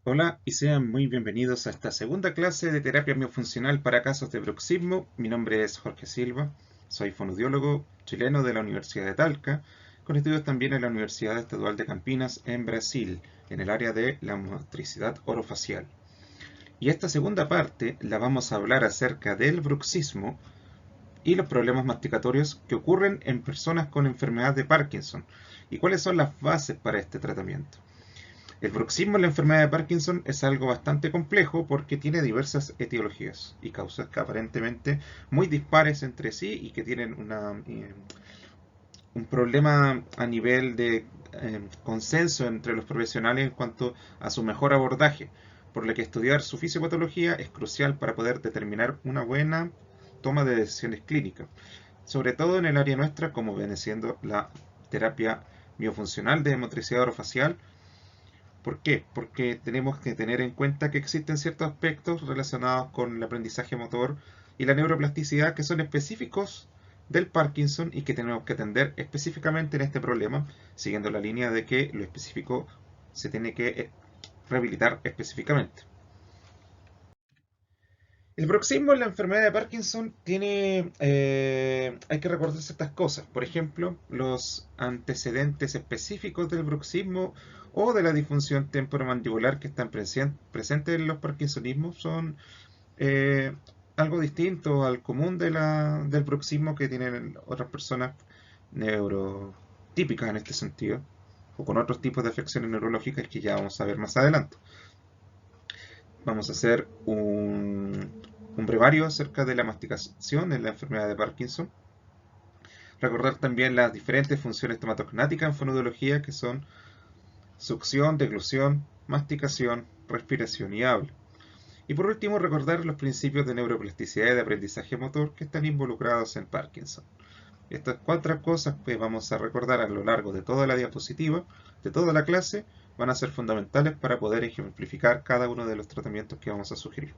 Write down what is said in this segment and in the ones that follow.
Hola y sean muy bienvenidos a esta segunda clase de terapia miofuncional para casos de bruxismo. Mi nombre es Jorge Silva, soy fonoaudiólogo chileno de la Universidad de Talca, con estudios también en la Universidad Estadual de Campinas en Brasil, en el área de la motricidad orofacial. Y esta segunda parte la vamos a hablar acerca del bruxismo y los problemas masticatorios que ocurren en personas con enfermedad de Parkinson y cuáles son las bases para este tratamiento. El bruxismo en la enfermedad de Parkinson es algo bastante complejo porque tiene diversas etiologías y causas que aparentemente muy dispares entre sí y que tienen un problema a nivel de consenso entre los profesionales en cuanto a su mejor abordaje, por lo que estudiar su fisiopatología es crucial para poder determinar una buena toma de decisiones clínicas, sobre todo en el área nuestra como viene siendo la terapia miofuncional de motricidad orofacial. ¿Por qué? Porque tenemos que tener en cuenta que existen ciertos aspectos relacionados con el aprendizaje motor y la neuroplasticidad que son específicos del Parkinson y que tenemos que atender específicamente en este problema, siguiendo la línea de que lo específico se tiene que rehabilitar específicamente. El bruxismo en la enfermedad de Parkinson hay que recordar ciertas cosas. Por ejemplo, los antecedentes específicos del bruxismo o de la disfunción temporomandibular que están presentes en los parkinsonismos son eh, algo distinto al común del bruxismo que tienen otras personas neurotípicas en este sentido, o con otros tipos de afecciones neurológicas que ya vamos a ver más adelante. Vamos a hacer un brevario acerca de la masticación en la enfermedad de Parkinson. Recordar también las diferentes funciones tomatognáticas en fonoaudiología que son succión, deglución, masticación, respiración y habla. Y por último, recordar los principios de neuroplasticidad y de aprendizaje motor que están involucrados en Parkinson. Estas cuatro cosas que vamos a recordar a lo largo de toda la diapositiva, de toda la clase, van a ser fundamentales para poder ejemplificar cada uno de los tratamientos que vamos a sugerir.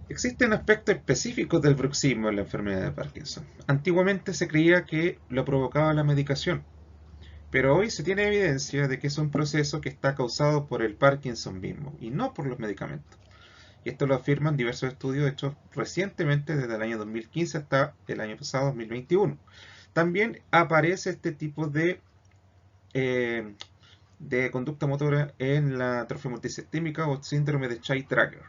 Existen aspectos específicos del bruxismo en la enfermedad de Parkinson. Antiguamente se creía que lo provocaba la medicación, pero hoy se tiene evidencia de que es un proceso que está causado por el Parkinson mismo y no por los medicamentos. Y esto lo afirman diversos estudios hechos recientemente desde el año 2015 hasta el año pasado, 2021. También aparece este tipo eh, de conducta motora en la atrofia multisistémica o síndrome de Child-Tracker.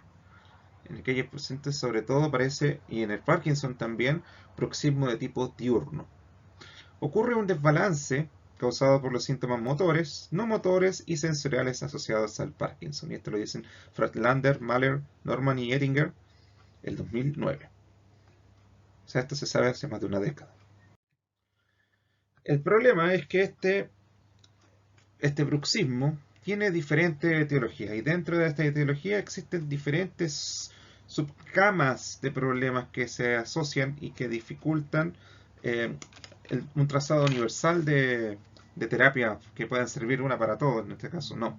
En aquellos pacientes sobre todo aparece, y en el Parkinson también, bruxismo de tipo diurno. Ocurre un desbalance causado por los síntomas motores, no motores y sensoriales asociados al Parkinson. Y esto lo dicen Fratlander, Mahler, Norman y Ettinger el 2009. O sea, esto se sabe hace más de una década. El problema es que este bruxismo tiene diferentes etiologías y dentro de esta etiología existen diferentes subcamas de problemas que se asocian y que dificultan eh, un trazado universal de terapia que puedan servir una para todos, en este caso no.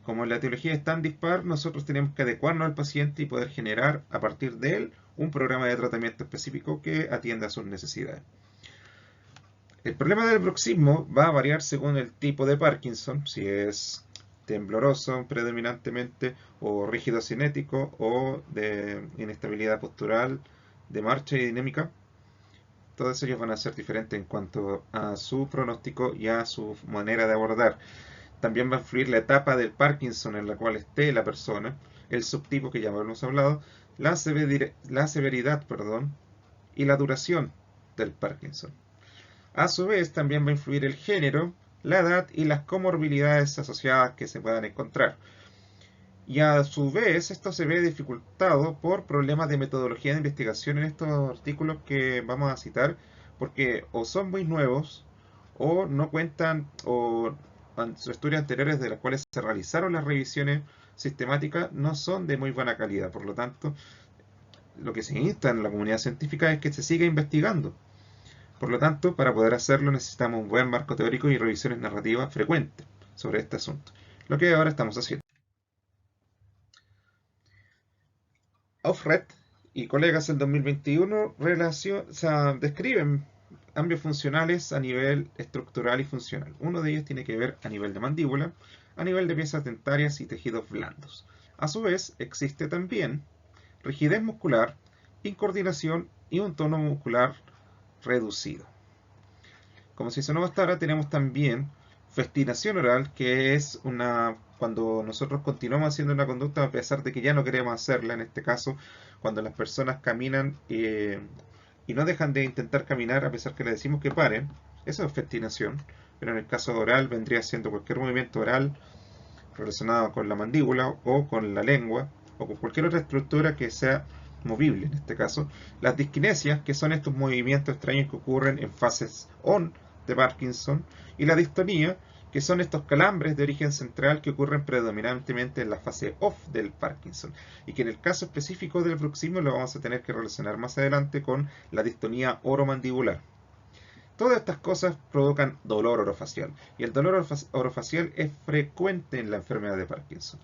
Como la etiología es tan dispar, nosotros tenemos que adecuarnos al paciente y poder generar a partir de él un programa de tratamiento específico que atienda a sus necesidades. El problema del bruxismo va a variar según el tipo de Parkinson, si es tembloroso predominantemente, o rígido cinético, o de inestabilidad postural, de marcha y dinámica. Todos ellos van a ser diferentes en cuanto a su pronóstico y a su manera de abordar. También va a influir la etapa del Parkinson en la cual esté la persona, el subtipo que ya hemos hablado, la severidad, y la duración del Parkinson. A su vez, también va a influir el género, la edad y las comorbilidades asociadas que se puedan encontrar. Y a su vez, esto se ve dificultado por problemas de metodología de investigación en estos artículos que vamos a citar, porque o son muy nuevos, o no cuentan, o estudios anteriores de los cuales se realizaron las revisiones sistemáticas no son de muy buena calidad. Por lo tanto, lo que se insta en la comunidad científica es que se siga investigando. Por lo tanto, para poder hacerlo necesitamos un buen marco teórico y revisiones narrativas frecuentes sobre este asunto, lo que ahora estamos haciendo. Offred y colegas en 2021 describen cambios funcionales a nivel estructural y funcional. Uno de ellos tiene que ver a nivel de mandíbula, a nivel de piezas dentarias y tejidos blandos. A su vez, existe también rigidez muscular, incoordinación y un tono muscular reducido. Como si eso no bastara, tenemos también festinación oral, que es cuando nosotros continuamos haciendo una conducta a pesar de que ya no queremos hacerla. En este caso, cuando las personas caminan y no dejan de intentar caminar a pesar que le decimos que paren. Eso es festinación. Pero en el caso oral vendría siendo cualquier movimiento oral relacionado con la mandíbula o con la lengua o con cualquier otra estructura que sea movible en este caso. Las disquinesias, que son estos movimientos extraños que ocurren en fases on de Parkinson, y la distonía, que son estos calambres de origen central que ocurren predominantemente en la fase off del Parkinson, y que en el caso específico del bruxismo lo vamos a tener que relacionar más adelante con la distonía oromandibular. Todas estas cosas provocan dolor orofacial, y el dolor orofacial es frecuente en la enfermedad de Parkinson.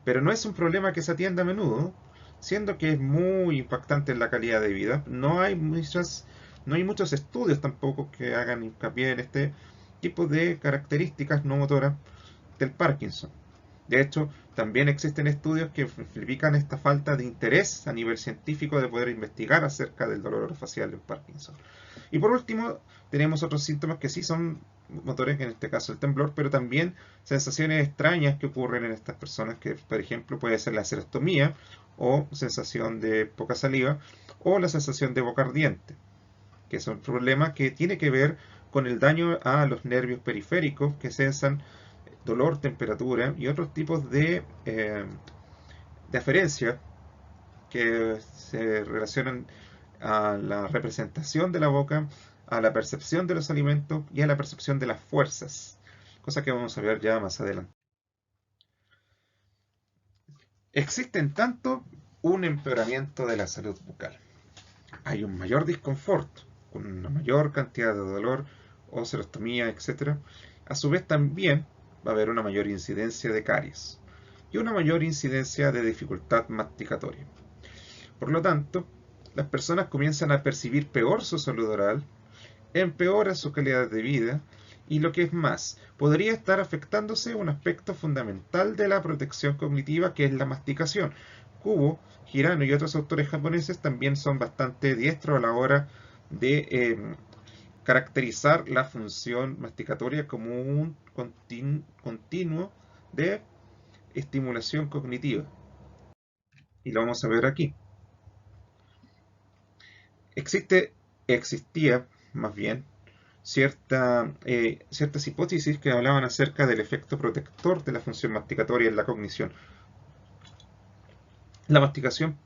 Pero no es un problema que se atienda a menudo, siendo que es muy impactante en la calidad de vida. No hay muchos estudios tampoco que hagan hincapié en este tipo de características no motoras del Parkinson. De hecho, también existen estudios que explican esta falta de interés a nivel científico de poder investigar acerca del dolor orofacial en Parkinson. Y por último, tenemos otros síntomas que sí son motores, en este caso el temblor, pero también sensaciones extrañas que ocurren en estas personas, que por ejemplo puede ser la xerostomía o sensación de poca saliva o la sensación de boca ardiente, que es un problema que tiene que ver con el daño a los nervios periféricos que sensan dolor, temperatura y otros tipos de aferencia que se relacionan a la representación de la boca, a la percepción de los alimentos y a la percepción de las fuerzas, cosa que vamos a ver ya más adelante. Existen tanto un empeoramiento de la salud bucal, hay un mayor disconfort, con una mayor cantidad de dolor o xerostomía, etc. A su vez también va a haber una mayor incidencia de caries y una mayor incidencia de dificultad masticatoria. Por lo tanto, las personas comienzan a percibir peor su salud oral, empeora su calidad de vida y lo que es más, podría estar afectándose un aspecto fundamental de la protección cognitiva, que es la masticación. Kubo, Hirano y otros autores japoneses también son bastante diestros a la hora de caracterizar la función masticatoria como un continuo de estimulación cognitiva. Y lo vamos a ver aquí. Existía más bien ciertas hipótesis que hablaban acerca del efecto protector de la función masticatoria en la cognición. La masticación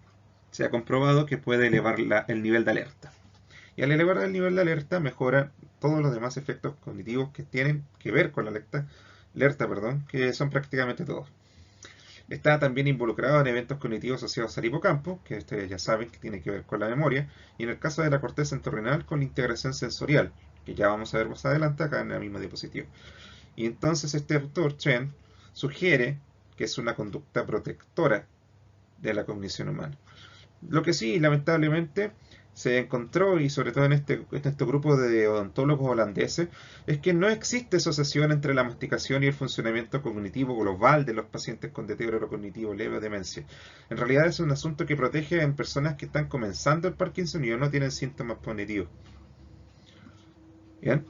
se ha comprobado que puede elevar el nivel de alerta. Y al elevar el nivel de alerta mejora todos los demás efectos cognitivos que tienen que ver con la alerta, que son prácticamente todos. Está también involucrado en eventos cognitivos asociados al hipocampo, que ustedes ya saben que tiene que ver con la memoria, y en el caso de la corteza entorrinal con la integración sensorial, que ya vamos a ver más adelante acá en la misma diapositiva. Y entonces este autor, Chen, sugiere que es una conducta protectora de la cognición humana. Lo que sí, lamentablemente, se encontró, y sobre todo en este grupo de odontólogos holandeses, es que no existe asociación entre la masticación y el funcionamiento cognitivo global de los pacientes con deterioro cognitivo leve o demencia. En realidad es un asunto que protege en personas que están comenzando el Parkinson y no tienen síntomas cognitivos. ¿Bien?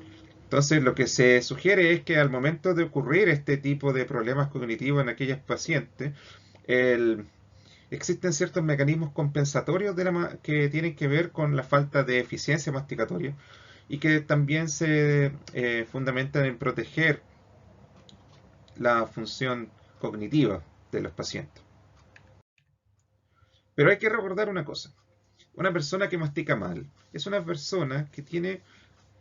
Entonces lo que se sugiere es que al momento de ocurrir este tipo de problemas cognitivos en aquellos pacientes, existen ciertos mecanismos compensatorios que tienen que ver con la falta de eficiencia masticatoria y que también se fundamentan en proteger la función cognitiva de los pacientes. Pero hay que recordar una cosa. Una persona que mastica mal es una persona que tiene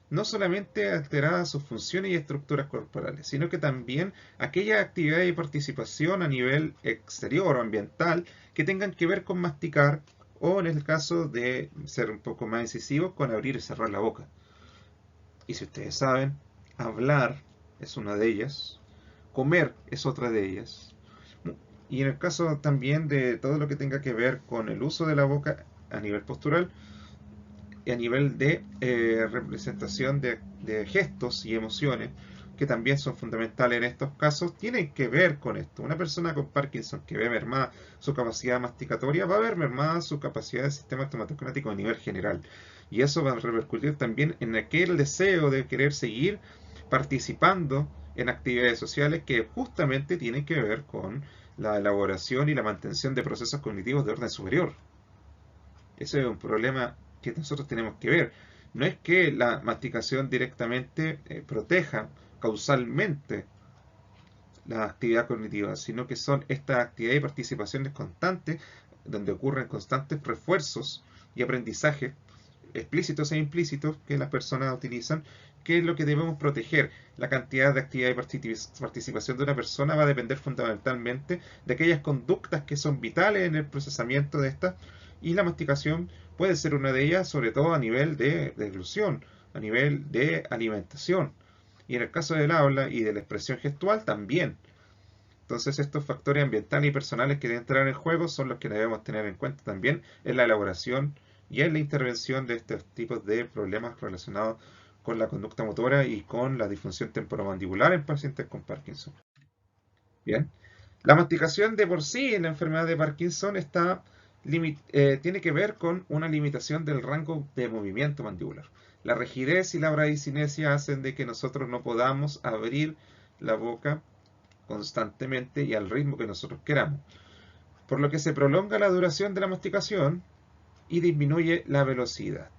no solamente alteradas sus funciones y estructuras corporales, sino que también aquellas actividades y participación a nivel exterior o ambiental que tengan que ver con masticar, o en el caso de ser un poco más incisivos, con abrir y cerrar la boca. Y si ustedes saben, hablar es una de ellas, comer es otra de ellas. Y en el caso también de todo lo que tenga que ver con el uso de la boca a nivel postural, a nivel de representación de gestos y emociones, que también son fundamentales en estos casos, tienen que ver con esto. Una persona con Parkinson que ve mermada su capacidad masticatoria va a ver mermada su capacidad de sistema estomatocrático a nivel general. Y eso va a repercutir también en aquel deseo de querer seguir participando en actividades sociales que justamente tienen que ver con la elaboración y la mantención de procesos cognitivos de orden superior. Ese es un problema que nosotros tenemos que ver. No es que la masticación directamente proteja causalmente la actividad cognitiva, sino que son estas actividades y participaciones constantes, donde ocurren constantes refuerzos y aprendizajes explícitos e implícitos que las personas utilizan, que es lo que debemos proteger. La cantidad de actividad y participación de una persona va a depender fundamentalmente de aquellas conductas que son vitales en el procesamiento de estas, y la masticación puede ser una de ellas, sobre todo a nivel de deglución, a nivel de alimentación, y en el caso del habla y de la expresión gestual también. Entonces estos factores ambientales y personales que deben entrar en juego son los que debemos tener en cuenta también en la elaboración y en la intervención de estos tipos de problemas relacionados con la conducta motora y con la disfunción temporomandibular en pacientes con Parkinson. Bien, la masticación de por sí en la enfermedad de Parkinson tiene que ver con una limitación del rango de movimiento mandibular. La rigidez y la bradicinesia hacen de que nosotros no podamos abrir la boca constantemente y al ritmo que nosotros queramos, por lo que se prolonga la duración de la masticación y disminuye la velocidad.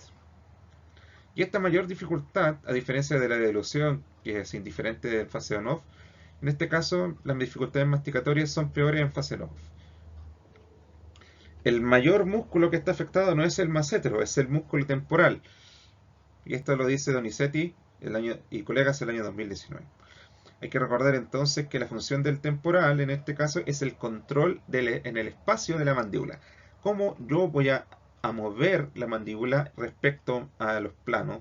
Y esta mayor dificultad, a diferencia de la deglución, que es indiferente en fase on-off, en este caso las dificultades masticatorias son peores en fase on-off. El mayor músculo que está afectado no es el massetero, es el músculo temporal. Y esto lo dice Donizetti y colegas el año 2019. Hay que recordar entonces que la función del temporal en este caso es el control en el espacio de la mandíbula. Cómo yo voy a mover la mandíbula respecto a los planos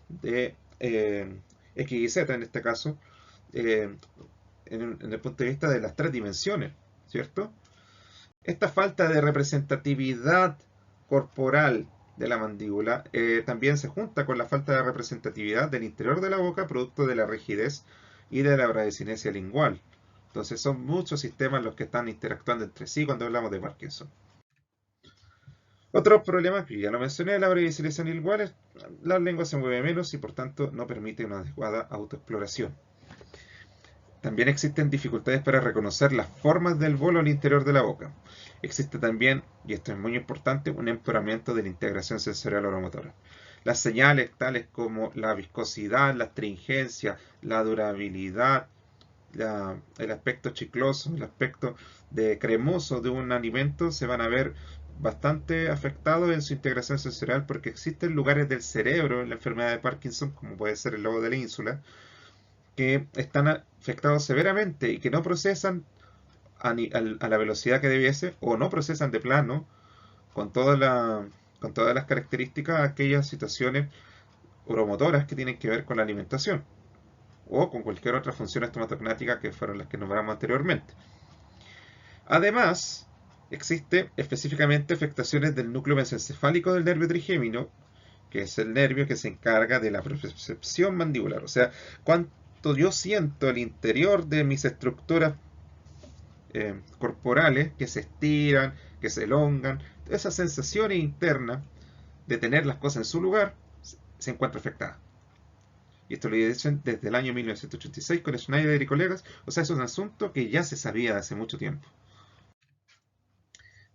de X y Z en este caso, en el punto de vista de las tres dimensiones, ¿cierto? Esta falta de representatividad corporal de la mandíbula también se junta con la falta de representatividad del interior de la boca, producto de la rigidez y de la bradicinesia lingual. Entonces son muchos sistemas los que están interactuando entre sí cuando hablamos de Parkinson. Otro problema que ya lo mencioné, la bradicinesia lingual, es la lengua se mueve menos y por tanto no permite una adecuada autoexploración. También existen dificultades para reconocer las formas del bolo al interior de la boca. Existe también, y esto es muy importante, un empeoramiento de la integración sensorial oromotora. Las señales tales como la viscosidad, la astringencia, la durabilidad, el aspecto chicloso, el aspecto cremoso de un alimento se van a ver bastante afectados en su integración sensorial, porque existen lugares del cerebro en la enfermedad de Parkinson, como puede ser el lobo de la ínsula, que están afectados severamente y que no procesan a la velocidad que debiese, o no procesan de plano con todas las características aquellas situaciones oromotoras que tienen que ver con la alimentación o con cualquier otra función estomatognática que fueron las que nombramos anteriormente. Además, existe específicamente afectaciones del núcleo mesencefálico del nervio trigémino, que es el nervio que se encarga de la percepción mandibular, o sea, cuánto yo siento el interior de mis estructuras corporales que se estiran, que se elongan. Esas sensaciones internas de tener las cosas en su lugar se encuentra afectada. Y esto lo dicen desde el año 1986 con Schneider y colegas. O sea, es un asunto que ya se sabía de hace mucho tiempo.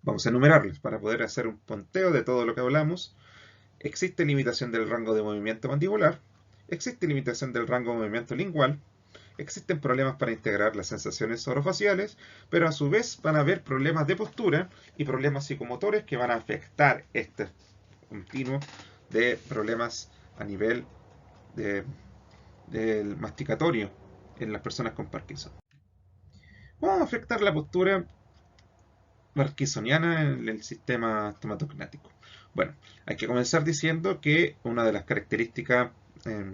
Vamos a enumerarlos para poder hacer un punteo de todo lo que hablamos. Existe limitación del rango de movimiento mandibular. Existe limitación del rango de movimiento lingual. Existen problemas para integrar las sensaciones orofaciales, pero a su vez van a haber problemas de postura y problemas psicomotores que van a afectar este continuo de problemas a nivel del masticatorio en las personas con Parkinson. ¿Cómo va a afectar la postura parkinsoniana en el sistema estomatognático? Bueno, hay que comenzar diciendo que una de las características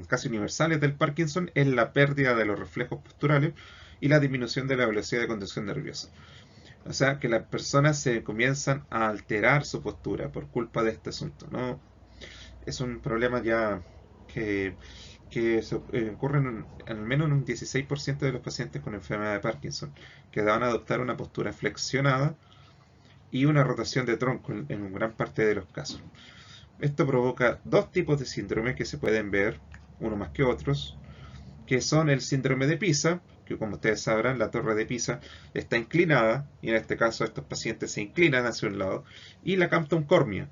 casi universales del Parkinson es la pérdida de los reflejos posturales y la disminución de la velocidad de conducción nerviosa. O sea, que las personas se comienzan a alterar su postura por culpa de este asunto, ¿no? es un problema ya que, que ocurre al menos en un 16% de los pacientes con enfermedad de Parkinson, que van a adoptar una postura flexionada y una rotación de tronco en gran parte de los casos. Esto provoca dos tipos de síndrome que se pueden ver, uno más que otros, que son el síndrome de Pisa, que como ustedes sabrán, la torre de Pisa está inclinada, y en este caso estos pacientes se inclinan hacia un lado, y la Campton cornea,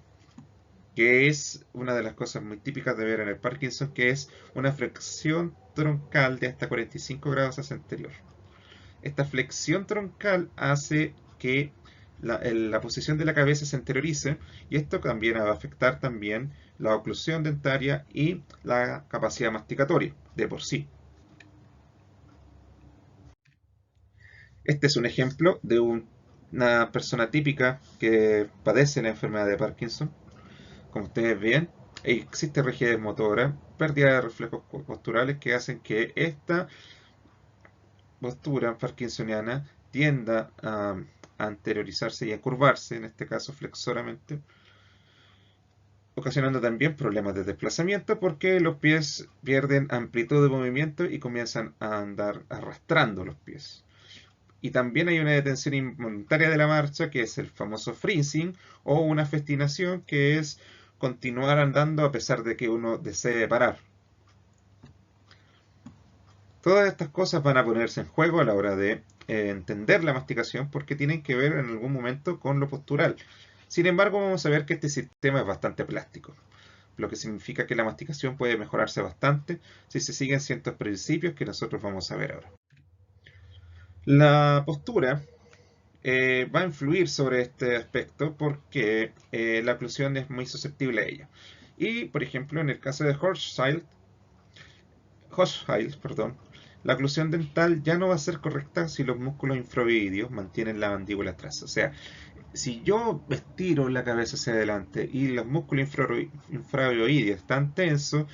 que es una de las cosas muy típicas de ver en el Parkinson, que es una flexión troncal de hasta 45 grados hacia anterior. Esta flexión troncal hace que la posición de la cabeza se anteriorice, y esto también va a afectar también la oclusión dentaria y la capacidad masticatoria de por sí. Este es un ejemplo de una persona típica que padece la enfermedad de Parkinson. Como ustedes ven, existe rigidez motora, pérdida de reflejos posturales que hacen que esta postura parkinsoniana tienda a anteriorizarse y a curvarse, en este caso flexoramente, ocasionando también problemas de desplazamiento porque los pies pierden amplitud de movimiento y comienzan a andar arrastrando los pies. Y también hay una detención involuntaria de la marcha, que es el famoso freezing, o una festinación, que es continuar andando a pesar de que uno desee parar. Todas estas cosas van a ponerse en juego a la hora de entender la masticación, porque tienen que ver en algún momento con lo postural. Sin embargo, vamos a ver que este sistema es bastante plástico, lo que significa que la masticación puede mejorarse bastante si se siguen ciertos principios que nosotros vamos a ver ahora. La postura va a influir sobre este aspecto porque la oclusión es muy susceptible a ella. Y, por ejemplo, en el caso de Hochschild, la oclusión dental ya no va a ser correcta si los músculos infraovidios mantienen la mandíbula atrás. O sea, si yo estiro la cabeza hacia adelante y los músculos infraovidios están tensos,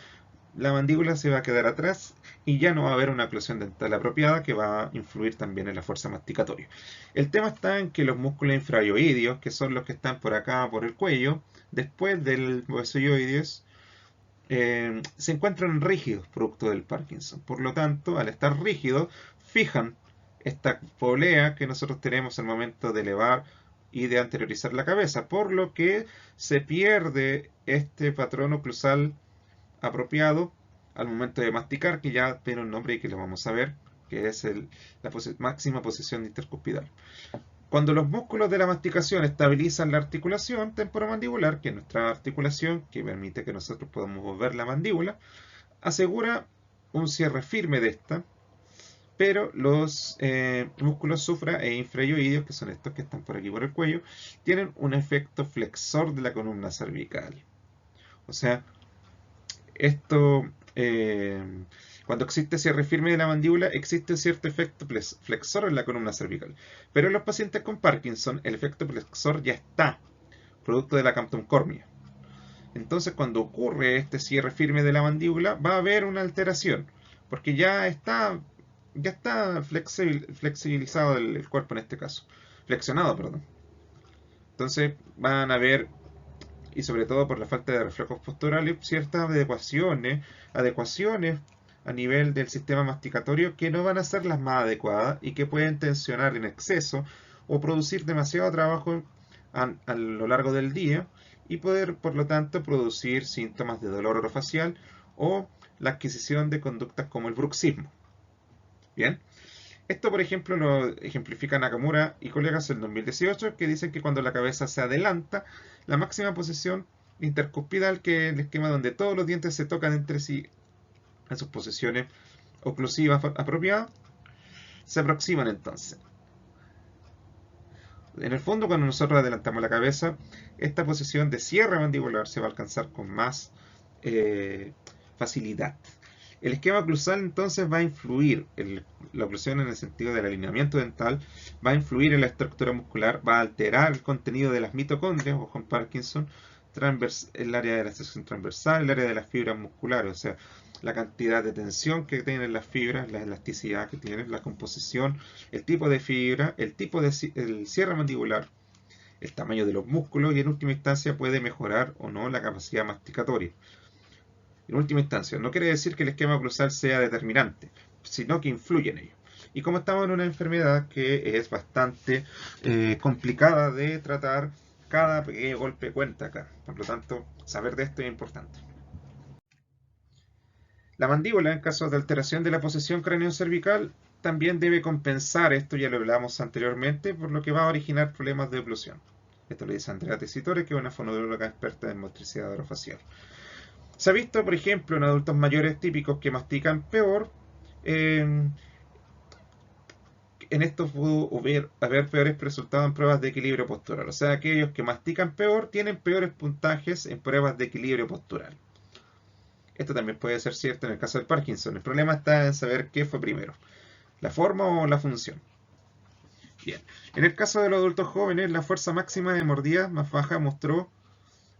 la mandíbula se va a quedar atrás y ya no va a haber una oclusión dental apropiada, que va a influir también en la fuerza masticatoria. El tema está en que los músculos infraovidios, que son los que están por acá, por el cuello, después del huesoioides, se encuentran rígidos producto del Parkinson. Por lo tanto, al estar rígidos, fijan esta polea que nosotros tenemos al momento de elevar y de anteriorizar la cabeza, por lo que se pierde este patrón oclusal apropiado al momento de masticar, que ya tiene un nombre y que lo vamos a ver, que es la máxima posición intercuspidal. Cuando los músculos de la masticación estabilizan la articulación temporomandibular, que es nuestra articulación que permite que nosotros podamos mover la mandíbula, asegura un cierre firme de esta, pero los músculos supra e infraoideos, que son estos que están por aquí por el cuello, tienen un efecto flexor de la columna cervical. O sea, esto, cuando existe cierre firme de la mandíbula, existe cierto efecto flexor en la columna cervical. Pero en los pacientes con Parkinson, el efecto flexor ya está, producto de la Campton cornea. Entonces, cuando ocurre este cierre firme de la mandíbula, va a haber una alteración, porque ya está flexibilizado el cuerpo en este caso. Flexionado, perdón. Entonces, van a haber, y sobre todo por la falta de reflejos posturales, ciertas adecuaciones a nivel del sistema masticatorio que no van a ser las más adecuadas y que pueden tensionar en exceso o producir demasiado trabajo a lo largo del día y poder, por lo tanto, producir síntomas de dolor orofacial o la adquisición de conductas como el bruxismo. Bien. Esto, por ejemplo, lo ejemplifica Nakamura y colegas en 2018, que dicen que cuando la cabeza se adelanta, la máxima posición intercuspidal, que es el esquema donde todos los dientes se tocan entre sí en sus posiciones oclusivas apropiadas, se aproximan entonces. En el fondo, cuando nosotros adelantamos la cabeza, esta posición de cierre mandibular se va a alcanzar con más facilidad. El esquema oclusal entonces va a influir, la oclusión en el sentido del alineamiento dental, va a influir en la estructura muscular, va a alterar el contenido de las mitocondrias, o con Parkinson, el área de la sección transversal, el área de las fibras musculares, o sea, la cantidad de tensión que tienen las fibras, la elasticidad que tienen, la composición, el tipo de fibra, el tipo de el cierre mandibular, el tamaño de los músculos y en última instancia puede mejorar o no la capacidad masticatoria. En última instancia, no quiere decir que el esquema oclusal sea determinante, sino que influye en ello. Y como estamos en una enfermedad que es bastante complicada de tratar, cada pequeño golpe cuenta acá. Por lo tanto, saber de esto es importante. La mandíbula, en caso de alteración de la posición craneocervical, también debe compensar, esto ya lo hablamos anteriormente, por lo que va a originar problemas de oclusión. Esto lo dice Andrea Tessitore, que es una fonoaudióloga experta en motricidad orofacial. Se ha visto, por ejemplo, en adultos mayores típicos que mastican peor, en esto pudo haber peores resultados en pruebas de equilibrio postural. O sea, aquellos que mastican peor tienen peores puntajes en pruebas de equilibrio postural. Esto también puede ser cierto en el caso del Parkinson. El problema está en saber qué fue primero, la forma o la función. Bien, en el caso de los adultos jóvenes, la fuerza máxima de mordida más baja mostró,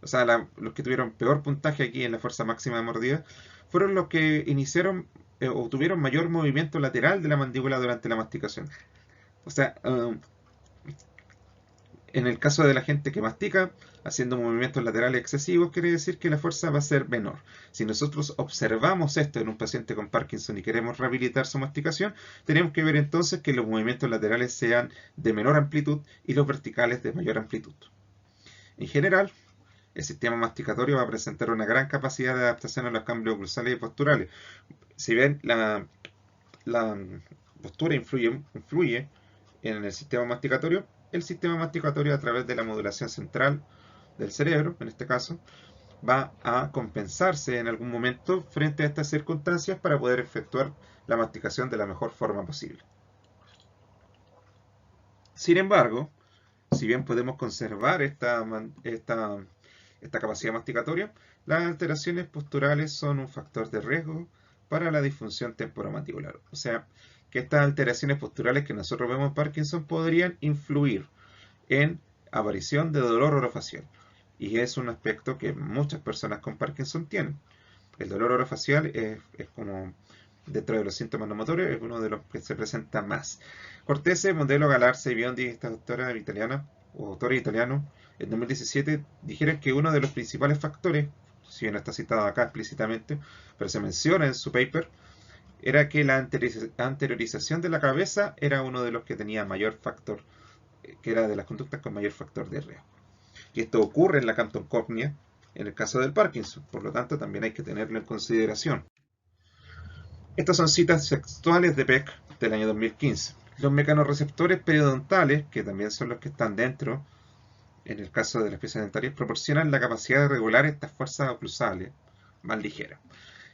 o sea, los que tuvieron peor puntaje aquí en la fuerza máxima de mordida, fueron los que iniciaron o tuvieron mayor movimiento lateral de la mandíbula durante la masticación. O sea, en el caso de la gente que mastica, haciendo movimientos laterales excesivos, quiere decir que la fuerza va a ser menor. Si nosotros observamos esto en un paciente con Parkinson y queremos rehabilitar su masticación, tenemos que ver entonces que los movimientos laterales sean de menor amplitud y los verticales de mayor amplitud. En general, el sistema masticatorio va a presentar una gran capacidad de adaptación a los cambios oclusales y posturales. Si bien la postura influye en el sistema masticatorio, el sistema masticatorio, a través de la modulación central del cerebro, en este caso, va a compensarse en algún momento frente a estas circunstancias para poder efectuar la masticación de la mejor forma posible. Sin embargo, si bien podemos conservar esta capacidad masticatoria, las alteraciones posturales son un factor de riesgo para la disfunción temporomandibular. O sea, que estas alteraciones posturales que nosotros vemos en Parkinson podrían influir en aparición de dolor orofacial. Y es un aspecto que muchas personas con Parkinson tienen. El dolor orofacial es como, dentro de los síntomas no motores, es uno de los que se presenta más. Cortese, Mondello, Galarza y Biondi, esta doctora italiana, o autores italianos, en 2017 dijeron que uno de los principales factores, si bien no está citado acá explícitamente, pero se menciona en su paper, era que la anteriorización de la cabeza era uno de los que tenía mayor factor, que era de las conductas con mayor factor de riesgo. Y esto ocurre en la cantoncópnia en el caso del Parkinson, por lo tanto también hay que tenerlo en consideración. Estas son citas textuales de Peck del año 2015. Los mecanorreceptores periodontales, que también son los que están dentro, en el caso de las piezas dentarias, proporcionan la capacidad de regular estas fuerzas oclusales más ligeras.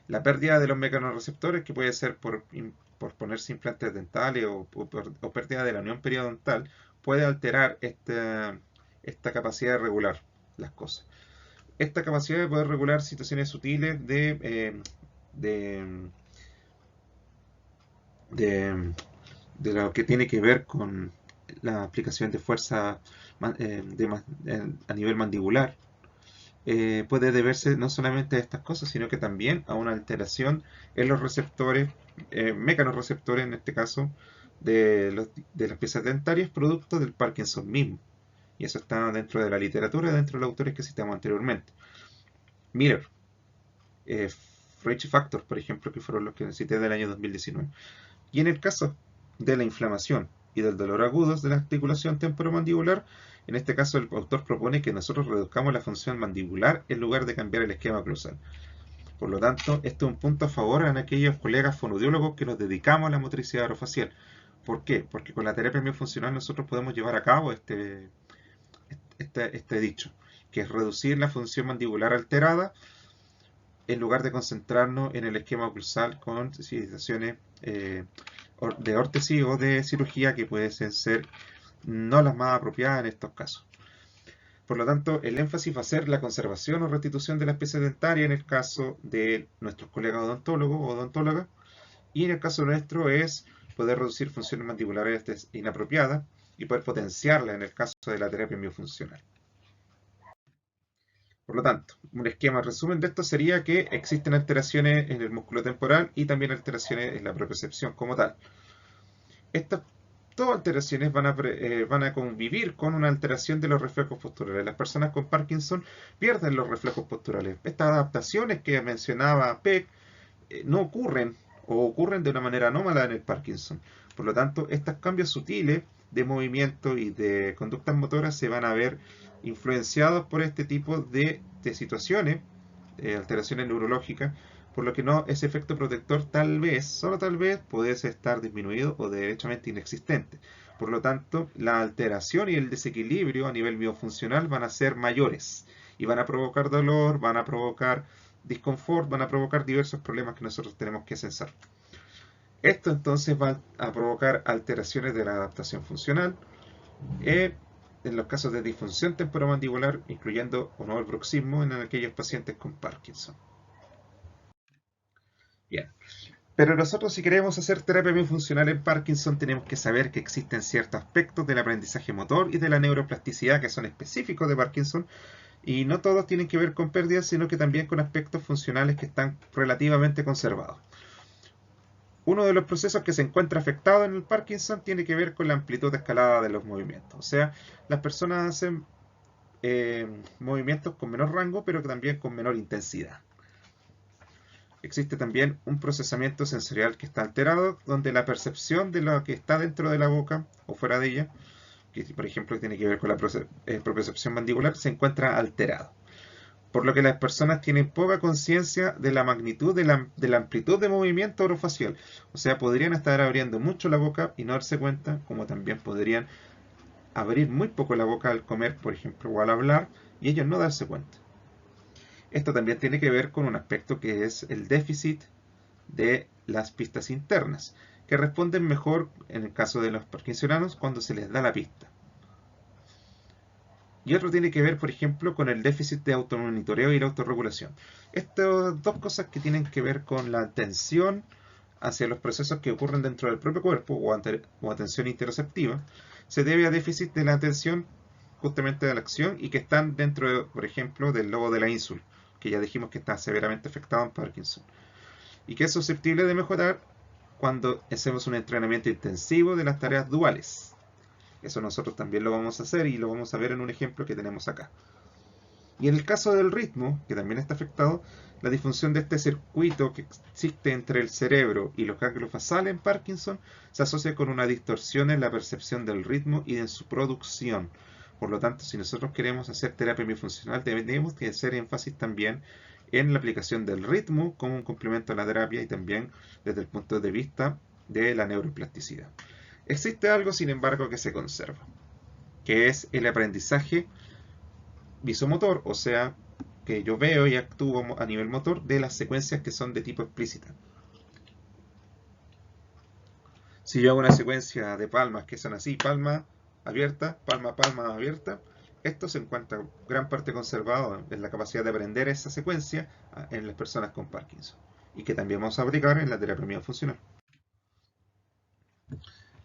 La pérdida de los mecanorreceptores, que puede ser por ponerse implantes dentales o pérdida de la unión periodontal, puede alterar esta capacidad de regular las cosas. Esta capacidad de poder regular situaciones sutiles de lo que tiene que ver con la aplicación de fuerza a nivel mandibular, puede deberse no solamente a estas cosas, sino que también a una alteración en los receptores, mecanorreceptores en este caso, de las piezas dentarias, producto del Parkinson mismo. Y eso está dentro de la literatura, dentro de los autores que citamos anteriormente. Miller, Ricci Factor, por ejemplo, que fueron los que cité del año 2019. Y en el caso de la inflamación y del dolor agudos de la articulación temporomandibular, en este caso el autor propone que nosotros reduzcamos la función mandibular en lugar de cambiar el esquema oclusal. Por lo tanto, esto es un punto a favor en aquellos colegas fonoaudiólogos que nos dedicamos a la motricidad orofacial. ¿Por qué? Porque con la terapia miofuncional nosotros podemos llevar a cabo este dicho, que es reducir la función mandibular alterada en lugar de concentrarnos en el esquema oclusal con situaciones de órtesis o de cirugía que pueden ser no las más apropiadas en estos casos. Por lo tanto, el énfasis va a ser la conservación o restitución de las piezas dentarias en el caso de nuestros colegas odontólogos o odontólogas, y en el caso nuestro es poder reducir funciones mandibulares inapropiadas y poder potenciarlas en el caso de la terapia miofuncional. Por lo tanto, un esquema resumen de esto sería que existen alteraciones en el músculo temporal y también alteraciones en la propiocepción como tal. Estas Estas alteraciones van a convivir con una alteración de los reflejos posturales. Las personas con Parkinson pierden los reflejos posturales. Estas adaptaciones que mencionaba Peck no ocurren o ocurren de una manera anómala en el Parkinson. Por lo tanto, estos cambios sutiles de movimiento y de conductas motoras se van a ver influenciados por este tipo de situaciones, alteraciones neurológicas, por lo que ese efecto protector tal vez, solo tal vez, puede estar disminuido o derechamente inexistente. Por lo tanto, la alteración y el desequilibrio a nivel biofuncional van a ser mayores y van a provocar dolor, van a provocar disconfort, van a provocar diversos problemas que nosotros tenemos que censar. Esto entonces va a provocar alteraciones de la adaptación funcional, en los casos de disfunción temporomandibular, incluyendo o no el bruxismo en aquellos pacientes con Parkinson. Bien, pero nosotros si queremos hacer terapia biofuncional en Parkinson tenemos que saber que existen ciertos aspectos del aprendizaje motor y de la neuroplasticidad que son específicos de Parkinson, y no todos tienen que ver con pérdidas, sino que también con aspectos funcionales que están relativamente conservados. Uno de los procesos que se encuentra afectado en el Parkinson tiene que ver con la amplitud escalada de los movimientos. O sea, las personas hacen movimientos con menor rango, pero también con menor intensidad. Existe también un procesamiento sensorial que está alterado, donde la percepción de lo que está dentro de la boca o fuera de ella, que por ejemplo tiene que ver con la propiocepción mandibular, se encuentra alterado. Por lo que las personas tienen poca conciencia de la magnitud de la amplitud de movimiento orofacial. O sea, podrían estar abriendo mucho la boca y no darse cuenta, como también podrían abrir muy poco la boca al comer, por ejemplo, o al hablar, y ellos no darse cuenta. Esto también tiene que ver con un aspecto que es el déficit de las pistas internas, que responden mejor en el caso de los parkinsonanos cuando se les da la pista. Y otro tiene que ver, por ejemplo, con el déficit de automonitoreo y la autorregulación. Estas dos cosas que tienen que ver con la atención hacia los procesos que ocurren dentro del propio cuerpo o atención interoceptiva, se debe a déficit de la atención justamente de la acción y que están dentro, por ejemplo, del lobo de la ínsula, que ya dijimos que está severamente afectado en Parkinson, y que es susceptible de mejorar cuando hacemos un entrenamiento intensivo de las tareas duales. Eso nosotros también lo vamos a hacer y lo vamos a ver en un ejemplo que tenemos acá. Y en el caso del ritmo, que también está afectado, la disfunción de este circuito que existe entre el cerebro y los ganglios basales en Parkinson se asocia con una distorsión en la percepción del ritmo y en su producción. Por lo tanto, si nosotros queremos hacer terapia biofuncional, tenemos que hacer énfasis también en la aplicación del ritmo como un complemento a la terapia y también desde el punto de vista de la neuroplasticidad. Existe algo, sin embargo, que se conserva, que es el aprendizaje visomotor, o sea, que yo veo y actúo a nivel motor de las secuencias que son de tipo explícita. Si yo hago una secuencia de palmas que son así, palma abierta, palma, palma abierta, esto se encuentra gran parte conservado en la capacidad de aprender esa secuencia en las personas con Parkinson, y que también vamos a aplicar en la terapia miofuncional.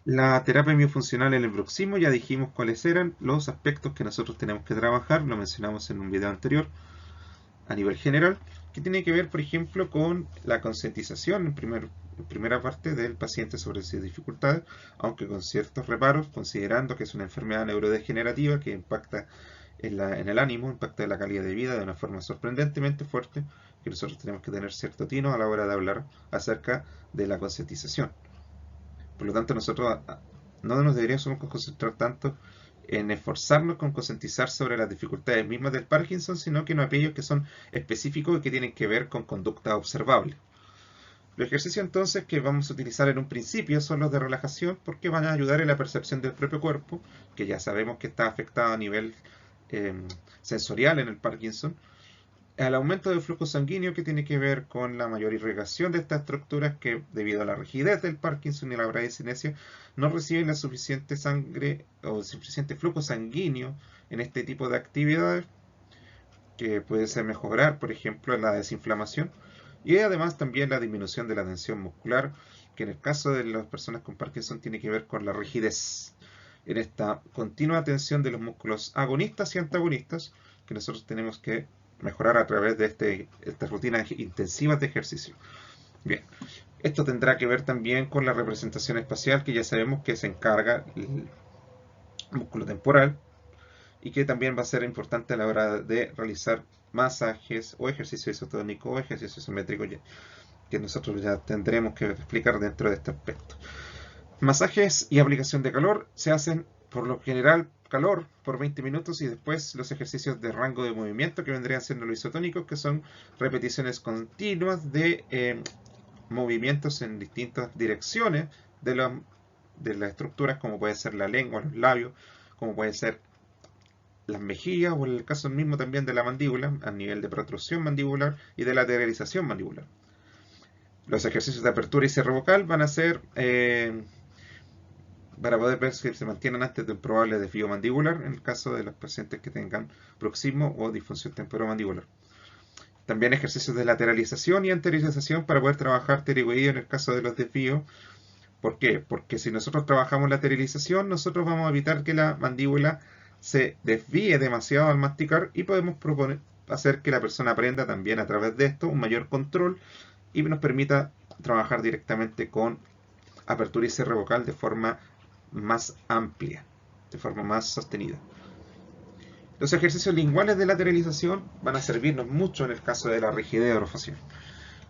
La terapia miofuncional en el bruxismo, ya dijimos cuáles eran los aspectos que nosotros tenemos que trabajar, lo mencionamos en un video anterior a nivel general, que tiene que ver, por ejemplo, con la concientización en primera parte del paciente sobre sus dificultades, aunque con ciertos reparos, considerando que es una enfermedad neurodegenerativa que impacta en el ánimo, impacta en la calidad de vida de una forma sorprendentemente fuerte, que nosotros tenemos que tener cierto tino a la hora de hablar acerca de la concientización. Por lo tanto, nosotros no nos deberíamos concentrar tanto en esforzarnos con concientizar sobre las dificultades mismas del Parkinson, sino que en aquellos que son específicos y que tienen que ver con conducta observable. Los ejercicios entonces que vamos a utilizar en un principio son los de relajación, porque van a ayudar en la percepción del propio cuerpo, que ya sabemos que está afectado a nivel sensorial en el Parkinson, al aumento del flujo sanguíneo, que tiene que ver con la mayor irrigación de estas estructuras que, debido a la rigidez del Parkinson y la bradicinesia, no reciben la suficiente sangre o suficiente flujo sanguíneo en este tipo de actividades, que puede ser mejorar, por ejemplo, la desinflamación, y además también la disminución de la tensión muscular, que en el caso de las personas con Parkinson tiene que ver con la rigidez, en esta continua tensión de los músculos agonistas y antagonistas, que nosotros tenemos que mejorar a través de estas rutinas intensivas de ejercicio. Bien, Esto tendrá que ver también con la representación espacial, que ya sabemos que se encarga el músculo temporal y que también va a ser importante a la hora de realizar masajes o ejercicios isotónicos o ejercicios isométricos que nosotros ya tendremos que explicar dentro de este aspecto. Masajes y aplicación de calor se hacen por lo general calor por 20 minutos y después los ejercicios de rango de movimiento que vendrían siendo los isotónicos, que son repeticiones continuas de movimientos en distintas direcciones de las estructuras, como puede ser la lengua, los labios, como puede ser las mejillas o en el caso mismo también de la mandíbula, a nivel de protrusión mandibular y de lateralización mandibular. Los ejercicios de apertura y cierre vocal van a ser para poder ver si se mantienen antes de un probable desvío mandibular en el caso de los pacientes que tengan bruxismo o disfunción temporomandibular. También ejercicios de lateralización y anteriorización para poder trabajar pterigoideo en el caso de los desvíos. ¿Por qué? Porque si nosotros trabajamos lateralización, nosotros vamos a evitar que la mandíbula se desvíe demasiado al masticar y podemos hacer que la persona aprenda también a través de esto un mayor control y nos permita trabajar directamente con apertura y cierre vocal de forma más amplia, de forma más sostenida. Los ejercicios linguales de lateralización van a servirnos mucho en el caso de la rigidez orofacial.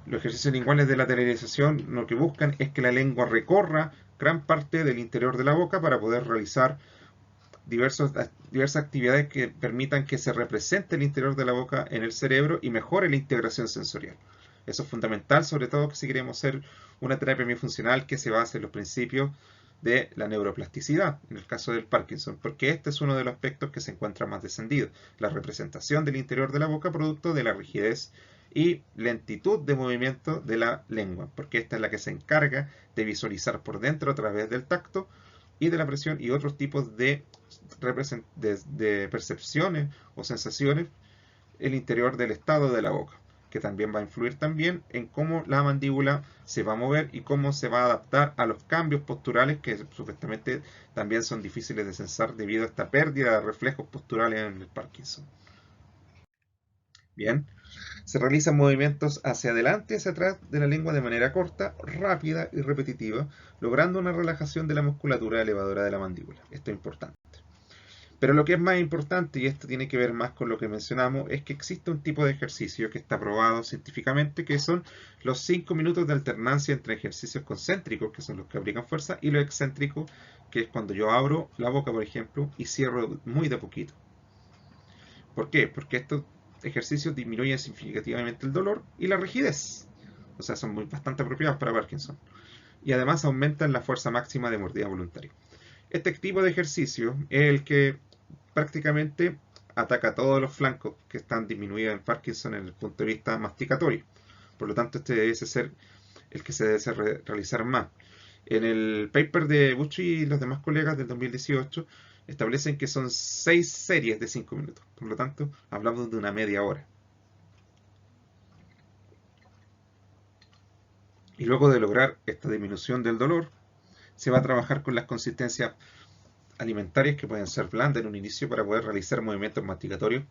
Los ejercicios linguales de lateralización lo que buscan es que la lengua recorra gran parte del interior de la boca para poder realizar diversas actividades que permitan que se represente el interior de la boca en el cerebro y mejore la integración sensorial. Eso es fundamental, sobre todo si queremos hacer una terapia biofuncional que se base en los principios de la neuroplasticidad, en el caso del Parkinson, porque este es uno de los aspectos que se encuentra más descendido, la representación del interior de la boca producto de la rigidez y lentitud de movimiento de la lengua, porque esta es la que se encarga de visualizar por dentro a través del tacto y de la presión y otros tipos de percepciones o sensaciones el interior del estado de la boca, que también va a influir también en cómo la mandíbula se va a mover y cómo se va a adaptar a los cambios posturales que supuestamente también son difíciles de censar debido a esta pérdida de reflejos posturales en el Parkinson. Bien, se realizan movimientos hacia adelante y hacia atrás de la lengua de manera corta, rápida y repetitiva, logrando una relajación de la musculatura elevadora de la mandíbula. Esto es importante. Pero lo que es más importante, y esto tiene que ver más con lo que mencionamos, es que existe un tipo de ejercicio que está probado científicamente, que son los 5 minutos de alternancia entre ejercicios concéntricos, que son los que aplican fuerza, y los excéntricos, que es cuando yo abro la boca, por ejemplo, y cierro muy de poquito. ¿Por qué? Porque estos ejercicios disminuyen significativamente el dolor y la rigidez. O sea, son bastante apropiados para Parkinson. Y además aumentan la fuerza máxima de mordida voluntaria. Este tipo de ejercicio es el que prácticamente ataca todos los flancos que están disminuidos en Parkinson en el punto de vista masticatorio. Por lo tanto, este debe ser el que se debe realizar más. En el paper de Bucci y los demás colegas del 2018 establecen que son 6 series de 5 minutos. Por lo tanto, hablamos de una media hora. Y luego de lograr esta disminución del dolor, se va a trabajar con las consistencias alimentarias que pueden ser blandas en un inicio para poder realizar movimientos masticatorios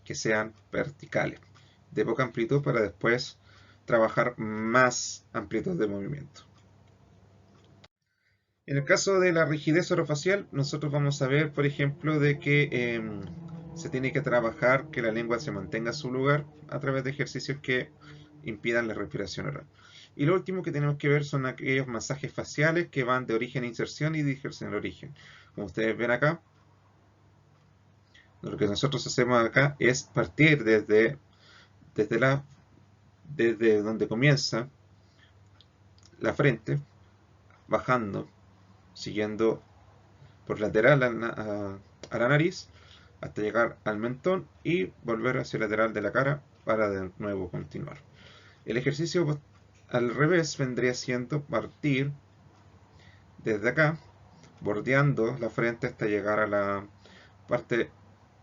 que sean verticales, de poca amplitud para después trabajar más amplitud de movimiento. En el caso de la rigidez orofacial, nosotros vamos a ver, por ejemplo, de que se tiene que trabajar que la lengua se mantenga en su lugar a través de ejercicios que impidan la respiración oral. Y lo último que tenemos que ver son aquellos masajes faciales que van de origen a inserción y de inserción a origen. Como ustedes ven acá, lo que nosotros hacemos acá es partir desde donde comienza la frente, bajando, siguiendo por lateral a la nariz, hasta llegar al mentón y volver hacia el lateral de la cara para de nuevo continuar. El ejercicio al revés vendría siendo partir desde acá, bordeando la frente hasta llegar a la parte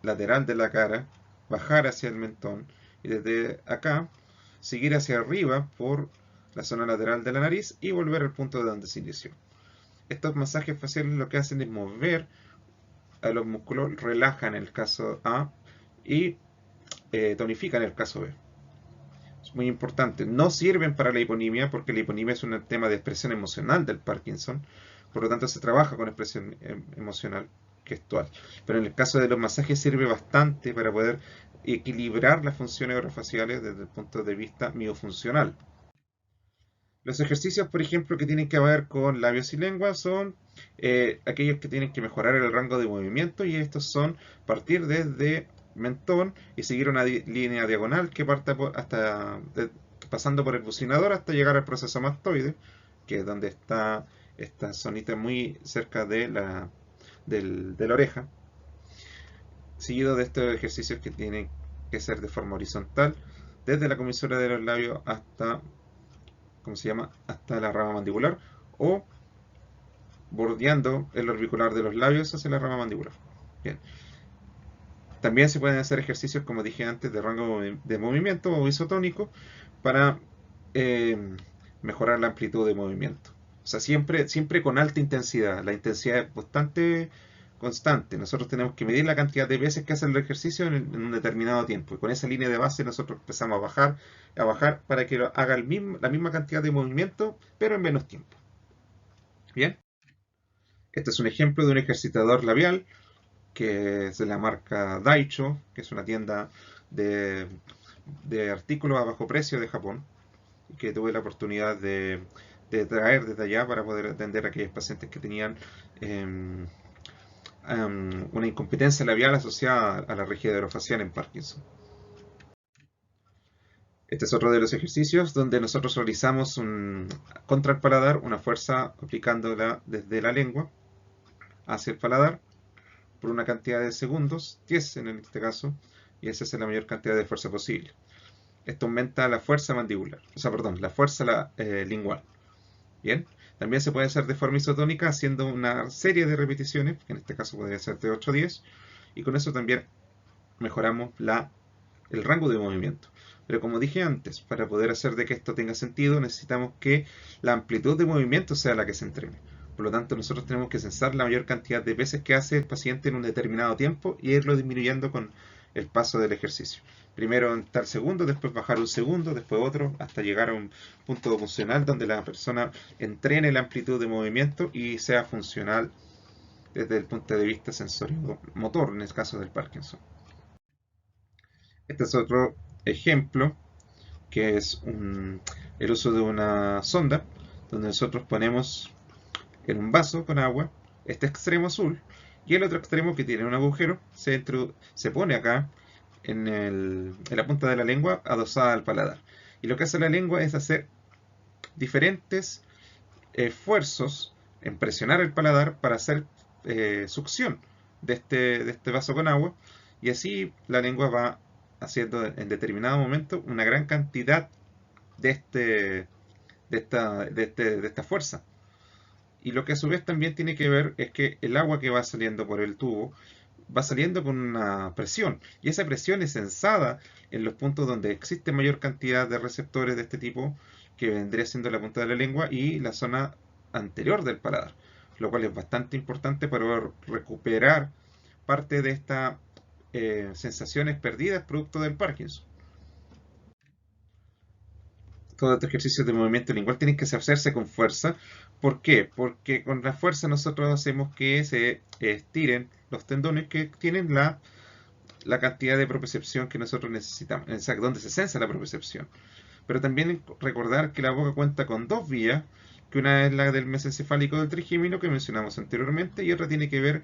lateral de la cara, bajar hacia el mentón y desde acá seguir hacia arriba por la zona lateral de la nariz y volver al punto de donde se inició. Estos masajes faciales lo que hacen es mover a los músculos, relajan en el caso A y tonifican en el caso B. Es muy importante. No sirven para la hiponimia porque la hiponimia es un tema de expresión emocional del Parkinson. Por lo tanto, se trabaja con expresión emocional gestual. Pero en el caso de los masajes sirve bastante para poder equilibrar las funciones orofaciales desde el punto de vista miofuncional. Los ejercicios, por ejemplo, que tienen que ver con labios y lengua son aquellos que tienen que mejorar el rango de movimiento, y estos son partir desde mentón y seguir una línea diagonal que parta pasando por el bucinador hasta llegar al proceso mastoide, que es donde está esta zonita muy cerca de la oreja, seguido de estos ejercicios que tienen que ser de forma horizontal, desde la comisura de los labios hasta, ¿cómo se llama?, hasta la rama mandibular, o bordeando el orbicular de los labios hacia la rama mandibular. Bien. También se pueden hacer ejercicios, como dije antes, de rango de movimiento o isotónico para eh, mejorar la amplitud de movimiento. O sea, siempre con alta intensidad. La intensidad es bastante constante. Nosotros tenemos que medir la cantidad de veces que hace el ejercicio en un determinado tiempo. Y con esa línea de base nosotros empezamos a bajar para que haga la misma cantidad de movimiento, pero en menos tiempo. Bien. Este es un ejemplo de un ejercitador labial que es de la marca Daicho, que es una tienda de artículos a bajo precio de Japón, que tuve la oportunidad de traer desde allá para poder atender a aquellos pacientes que tenían una incompetencia labial asociada a la rigidez orofacial en Parkinson. Este es otro de los ejercicios donde nosotros realizamos contra el paladar una fuerza aplicándola desde la lengua hacia el paladar por una cantidad de segundos, 10 en este caso, y esa es la mayor cantidad de fuerza posible. Esto aumenta la fuerza mandibular, la fuerza lingual. Bien, también se puede hacer de forma isotónica haciendo una serie de repeticiones, que en este caso podría ser de 8 a 10, y con eso también mejoramos el rango de movimiento. Pero como dije antes, para poder hacer de que esto tenga sentido, necesitamos que la amplitud de movimiento sea la que se entrene. Por lo tanto, nosotros tenemos que censar la mayor cantidad de veces que hace el paciente en un determinado tiempo y irlo disminuyendo con el paso del ejercicio. Primero en tal segundo, después bajar un segundo, después otro, hasta llegar a un punto funcional donde la persona entrene la amplitud de movimiento y sea funcional desde el punto de vista sensorio-motor, en el caso del Parkinson. Este es otro ejemplo, que es el uso de una sonda, donde nosotros ponemos en un vaso con agua este extremo azul, y el otro extremo, que tiene un agujero, se pone acá en la punta de la lengua adosada al paladar. Y lo que hace la lengua es hacer diferentes esfuerzos en presionar el paladar para hacer succión de este vaso con agua, y así la lengua va haciendo en determinado momento una gran cantidad de esta fuerza. Y lo que a su vez también tiene que ver es que el agua que va saliendo por el tubo va saliendo con una presión, y esa presión es sensada en los puntos donde existe mayor cantidad de receptores de este tipo, que vendría siendo la punta de la lengua y la zona anterior del paladar, lo cual es bastante importante para poder recuperar parte de estas sensaciones perdidas producto del Parkinson. Todos estos ejercicios de movimiento lingual tienen que hacerse con fuerza. ¿Por qué? Porque con la fuerza nosotros hacemos que se estiren los tendones que tienen la cantidad de propriocepción que nosotros necesitamos, donde se sensa la propriocepción. Pero también recordar que la boca cuenta con dos vías, que una es la del mesencefálico del trigémino que mencionamos anteriormente, y otra tiene que ver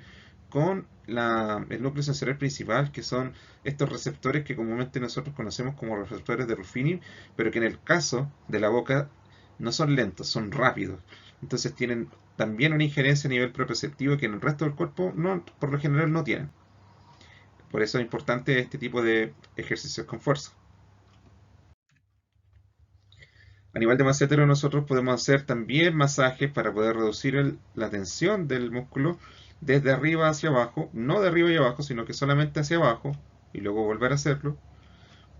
con el núcleo sensorial principal, que son estos receptores que comúnmente nosotros conocemos como receptores de Ruffini, pero que en el caso de la boca no son lentos, son rápidos. Entonces tienen también una injerencia a nivel proprioceptivo que en el resto del cuerpo por lo general no tienen. Por eso es importante este tipo de ejercicios con fuerza. A nivel de macetero nosotros podemos hacer también masajes para poder reducir la tensión del músculo desde arriba hacia abajo, no de arriba y abajo, sino que solamente hacia abajo, y luego volver a hacerlo,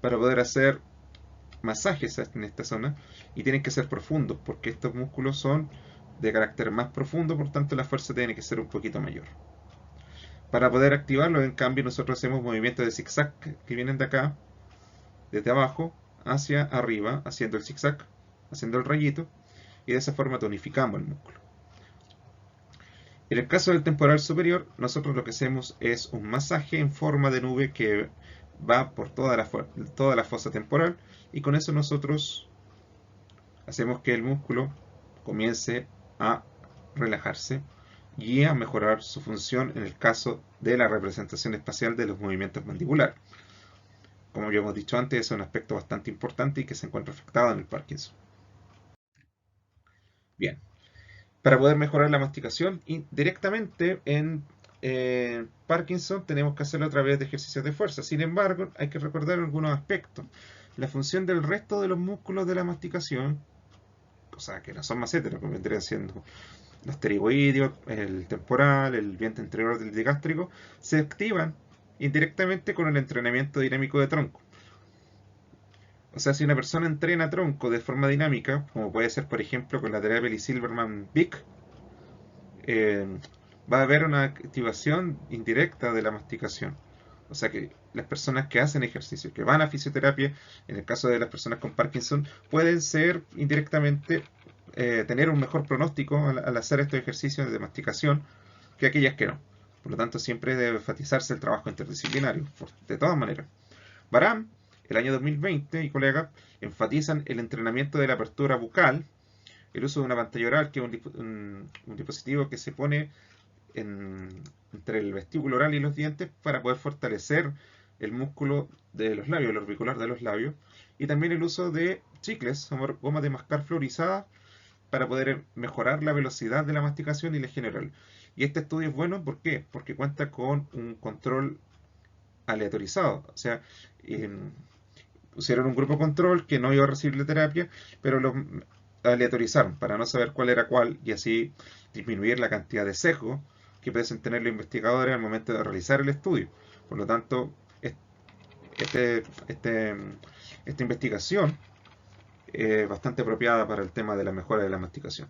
para poder hacer masajes en esta zona, y tienen que ser profundos, porque estos músculos son de carácter más profundo, por tanto la fuerza tiene que ser un poquito mayor. Para poder activarlo, en cambio, nosotros hacemos movimientos de zigzag que vienen de acá, desde abajo, hacia arriba, haciendo el zigzag, haciendo el rayito, y de esa forma tonificamos el músculo. En el caso del temporal superior, nosotros lo que hacemos es un masaje en forma de nube que va por toda la fosa temporal, y con eso nosotros hacemos que el músculo comience a relajarse y a mejorar su función en el caso de la representación espacial de los movimientos mandibulares. Como ya hemos dicho antes, es un aspecto bastante importante y que se encuentra afectado en el Parkinson. Bien, para poder mejorar la masticación directamente en Parkinson tenemos que hacerlo a través de ejercicios de fuerza. Sin embargo, hay que recordar algunos aspectos. La función del resto de los músculos de la masticación, o sea, que no son macetes, lo que vendrían siendo los pterigoideos, el temporal, el vientre anterior del digástrico, se activan indirectamente con el entrenamiento dinámico de tronco. O sea, si una persona entrena tronco de forma dinámica, como puede ser por ejemplo con la terapia Lee Silverman-Vick, va a haber una activación indirecta de la masticación. O sea que las personas que hacen ejercicio, que van a fisioterapia, en el caso de las personas con Parkinson, pueden ser indirectamente tener un mejor pronóstico al hacer estos ejercicios de masticación que aquellas que no. Por lo tanto, siempre debe enfatizarse el trabajo interdisciplinario, de todas maneras. Baram, el año 2020, y colegas enfatizan el entrenamiento de la apertura bucal, el uso de una pantalla oral, que es un dispositivo que se pone entre el vestíbulo oral y los dientes para poder fortalecer el músculo de los labios, el orbicular de los labios, y también el uso de chicles, gomas de mascar fluorizadas, para poder mejorar la velocidad de la masticación y la higiene oral. Y este estudio es bueno, ¿por qué? Porque cuenta con un control aleatorizado, o sea, pusieron un grupo control que no iba a recibir la terapia, pero los aleatorizaron para no saber cuál era cuál y así disminuir la cantidad de sesgo que pueden tener los investigadores al momento de realizar el estudio. Por lo tanto, esta investigación es bastante apropiada para el tema de la mejora de la masticación.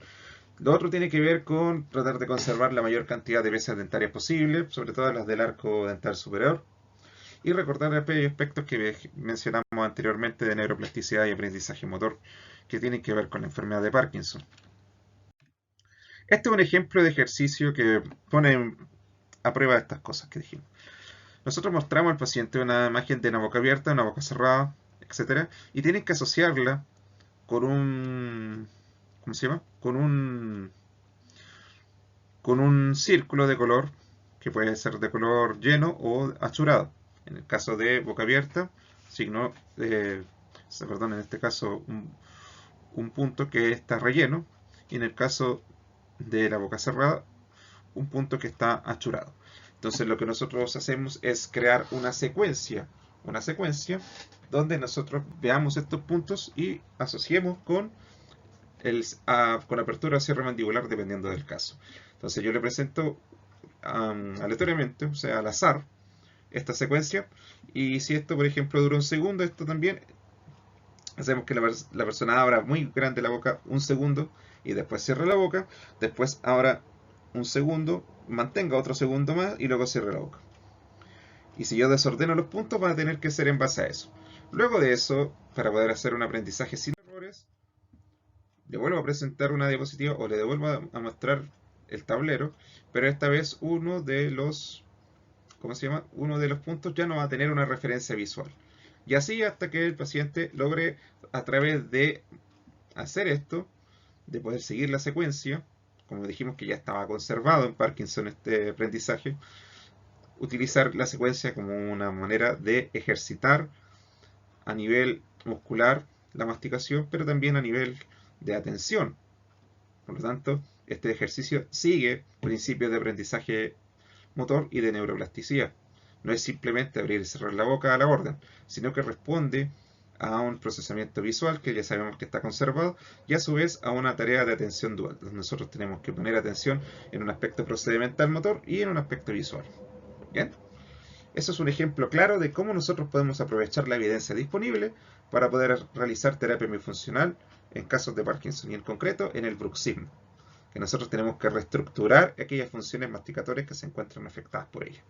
Lo otro tiene que ver con tratar de conservar la mayor cantidad de piezas dentarias posible, sobre todo las del arco dental superior, y recordar aspectos que mencionamos anteriormente de neuroplasticidad y aprendizaje motor que tienen que ver con la enfermedad de Parkinson. Este es un ejemplo de ejercicio que pone a prueba estas cosas que dijimos. Nosotros mostramos al paciente una imagen de una boca abierta, una boca cerrada, etc. Y tienen que asociarla con un... ¿Cómo se llama? Con un círculo de color que puede ser de color lleno o achurado. En el caso de boca abierta, signo, perdón, en este caso un punto que está relleno, y en el caso de la boca cerrada, un punto que está achurado. Entonces lo que nosotros hacemos es crear una secuencia donde nosotros veamos estos puntos y asociemos con apertura o cierre mandibular dependiendo del caso. Entonces yo le presento aleatoriamente, o sea, al azar, esta secuencia, y si esto por ejemplo dura un segundo, esto también hacemos que la persona abra muy grande la boca un segundo y después cierre la boca, después abra un segundo, mantenga otro segundo más y luego cierre la boca. Y si yo desordeno los puntos, va a tener que ser en base a eso. Luego de eso, para poder hacer un aprendizaje sin errores, le vuelvo a presentar una diapositiva o le devuelvo a mostrar el tablero, pero esta vez uno de los puntos ya no va a tener una referencia visual. Y así hasta que el paciente logre, a través de hacer esto, de poder seguir la secuencia, como dijimos que ya estaba conservado en Parkinson este aprendizaje, utilizar la secuencia como una manera de ejercitar a nivel muscular la masticación, pero también a nivel de atención. Por lo tanto, este ejercicio sigue principios de aprendizaje motor y de neuroplasticidad. No es simplemente abrir y cerrar la boca a la orden, sino que responde a un procesamiento visual que ya sabemos que está conservado y a su vez a una tarea de atención dual, donde nosotros tenemos que poner atención en un aspecto procedimental motor y en un aspecto visual. ¿Bien? Eso es un ejemplo claro de cómo nosotros podemos aprovechar la evidencia disponible para poder realizar terapia biofuncional en casos de Parkinson y en concreto en el bruxismo, que nosotros tenemos que reestructurar aquellas funciones masticatorias que se encuentran afectadas por ella.